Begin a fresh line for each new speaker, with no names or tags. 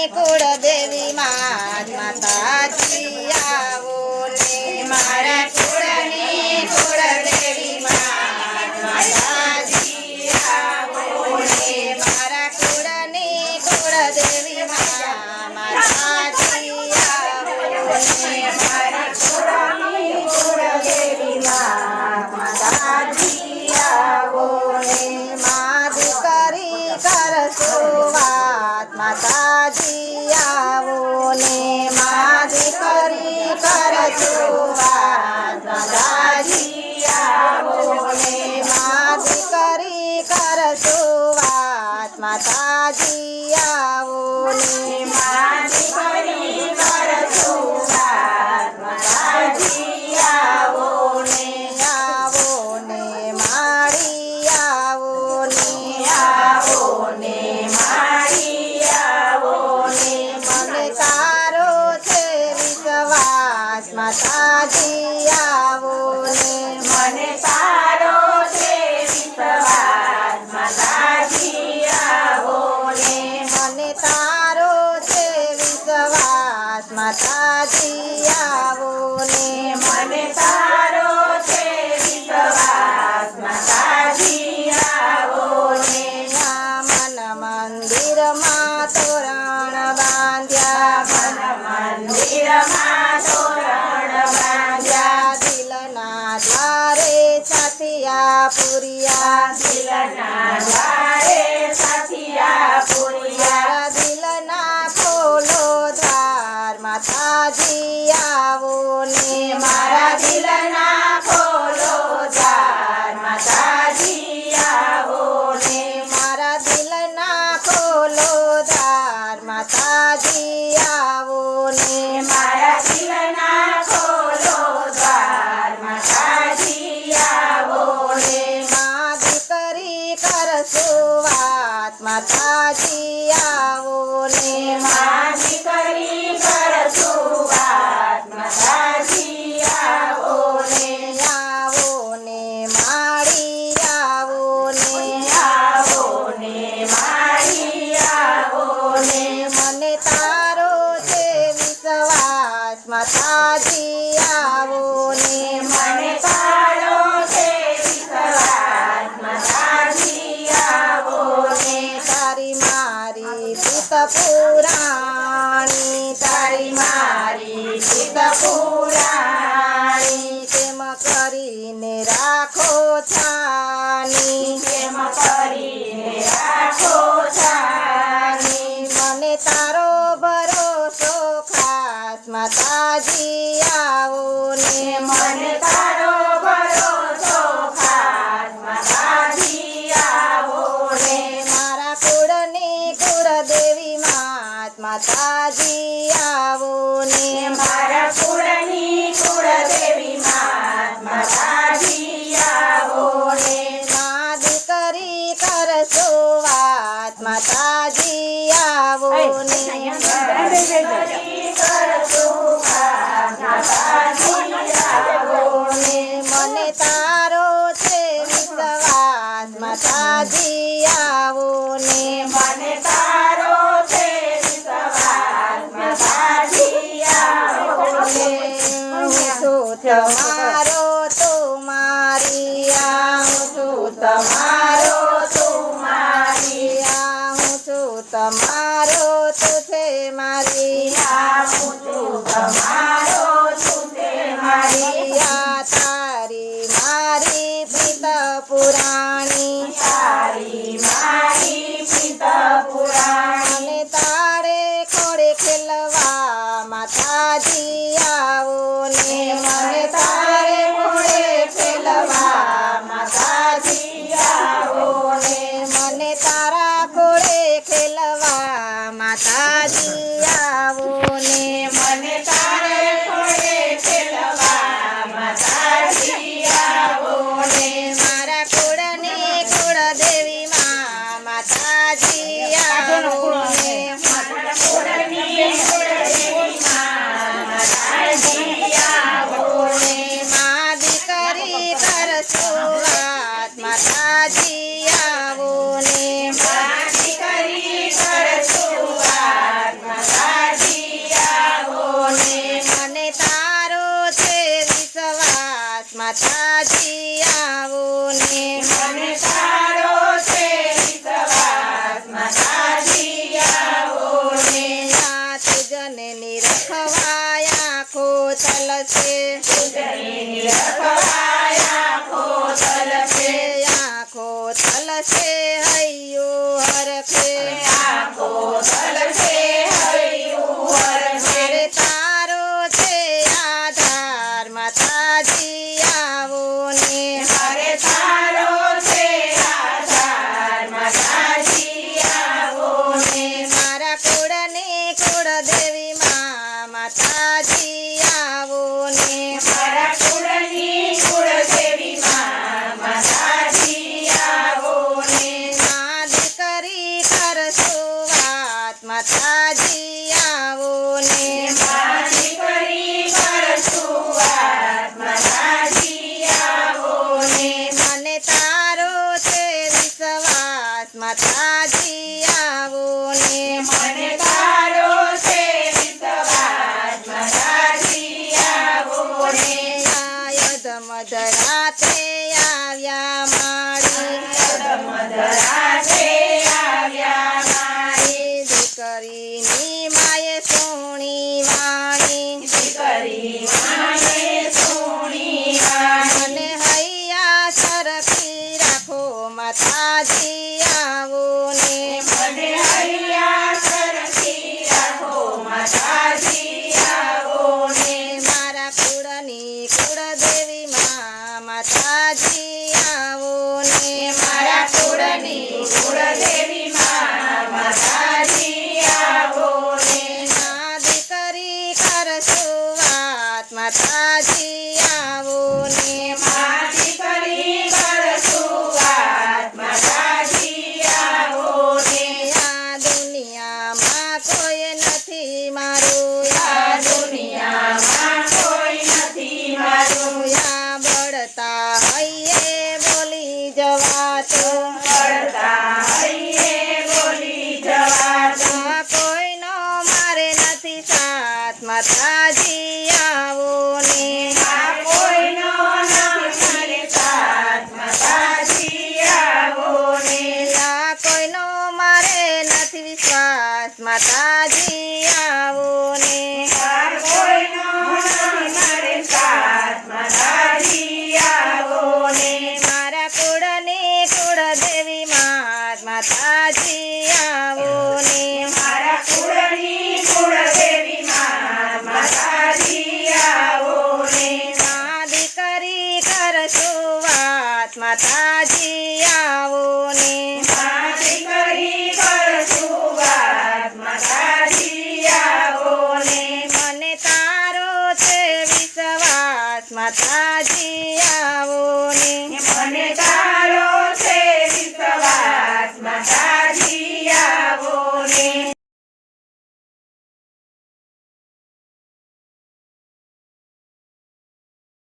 કુળદેવી માતાજી આવો ને મારા કુળની કુળદેવી માતાજી આવો ને મારા કુળની કુળદેવી માતાજી આવો ને મારા કુળની કુળદેવી માતાજી આવો ને મા દીકરી કરશો વાત માતાજી આવો ને મા દીકરી કરશો વાત માતાજી આવો ને મા દીકરી કરશો વાત માતાજી આવો ને મા દીકરી કરશો વાત માતાજી આવો ને માળી આવો ને માળી આવો ને મને તારો છે વિશ્વાસ માતાજી આવો ને મને તારો છે વિશ્વાસ માતાજી આવો ને મને તારો છે વિશ્વાસ માતાજી આવો ને મને તારો છે વિશ્વાસ માતાજી આવો ને મન મંદિરમાં તોરણ બાંધ્યા મન મંદિરમાં તોરણ બાંધ્યા દિલના દ્વારે સાથિયા પુરિયા દિલના દ્વારે સાથિયા પુરિયા દિલના ખોલો દ્વાર માતાજી આવો ને મારા દિલના ખોલો દ્વાર માતાજી આવો ને મારા દિલના ખોલો દ્વાર માતાજી આવો ને મારા દિલના ખોલો દ્વાર માતાજી આવો ને મા દીકરી કરશો વાત માતાજી આવો ને મા દીકરી કરશો વાત માતાજી આવો ને માળી આવો ને માળી આવો ને મને તારો છે વિશ્વાસ માતાજી આવો ને મને તારો છે વિશ્વાસ માતાજી આવો ને તારી મારી પિત પુરાણી તારી મારી પિત પુરાણી તેમ કરીને રાખો છાની તેમ કરીને રાખો છાની મને તારો ભરોસો ખાસ માતાજી આવો ને મને તારો ભરોસો ખાસ માતાજી આવો ને મારા કુળની કુળદેવી માતાજી આવો ને મારા કુળની કુળદેવી માતાજી આવો ને મા દીકરી કરશો વાત માતાજી આવો ને કરશો વાત માતાજી આવો ને મને તારો છે વિશ્વાસ માતાજી આવો ને મને તારો છે વિશ્વાસ માતાજી આવો ને તમારો તુમારી આવું છું તમારો તુમારી આવું છું તમારો તું છે મારી આવું છું તમારો તું છે મારી આ તારી મારી પિત પુરાણી તારી મારી પિત પુરાણી તારે ખોડે ખેલવા માતાજી આવો ને મને તારે ખોડે ખેલવા માતાજી આવો ને મને તારા ખોડે ખેલવા માતાજી આવો ને મને તારે ખોડે ખેલવા માતાજી આવો ને મારા કુળની કુળદેવી માતાજી આવો ને મારા કુળની કુળદેવી માતાજી આવો ને મા દીકરી કરશો વાત માતાજી આવો ને મા દીકરી કરશો વાત હરખે
આંખો તલસે હૈયું હરખે
મારે તારો છે આધાર માતાજી આવો ને
મારે તારો છે આધાર માતાજી આવો ને
મારા કુળની કુળદેવી માં માતાજી આવો ને
મારા કુળની કુળદેવી માં માતાજી આવો ને
મા દીકરી કરશું વાત માતાજી આવો ને
મારી કરી કરશું વાત માતાજી આવો ને
મને તારો છે વિશ્વાસ માતાજી આવો ને
મને તારો છે વિશ્વાસ માતાજી આવો ને
આયદ મધરાતે આવ્યા મારી
મધરાતે આવ્યા મારી
દીકરીની માએ સોણી વાણી
દીકરી માને સોની વાણી
મને હૈયા સરખી રાખો માતાજી આવો ને
મને હૈયા સરખી રાખો માતાજી આવો ને
મારા કુળની કુળદેવી માં માતાજી આવો ને
મારા કુળની કુળદેવી માં માતાજી આવો ને
મા દીકરી કરશું વાત માતાજી આવો ને
મારી કરી કરશું વાત માતાજી આવો ને
આ દુનિયામાં કોઈ નથી મારું
આ દુનિયામાં કોઈ નથી મારું
આ બળતા હૈયે બોલી જવાતો
પડતા હૈયે બોલી જવાતો
આ કોઈનો મારે નથી સાથ માતાજી આવો ને
આ કોઈનો નથી સાથ માતાજી આવો ને
આ કોઈનો મારે નથી વિશ્વાસ માતાજી આવો ને
આ કોઈનો નથી મારે સાથ માતાજી આવો ને
મારા કુળની કુળદેવી માં માતાજી આવો ને
મારા કુળની કુળદેવી માં માતાજી આવો ને
મા દીકરી કરશું વાત માતાજી આવો ને
મારી કરી કરશું વાત માતાજી આવો ને
મને તારો છે વિશ્વાસ માતા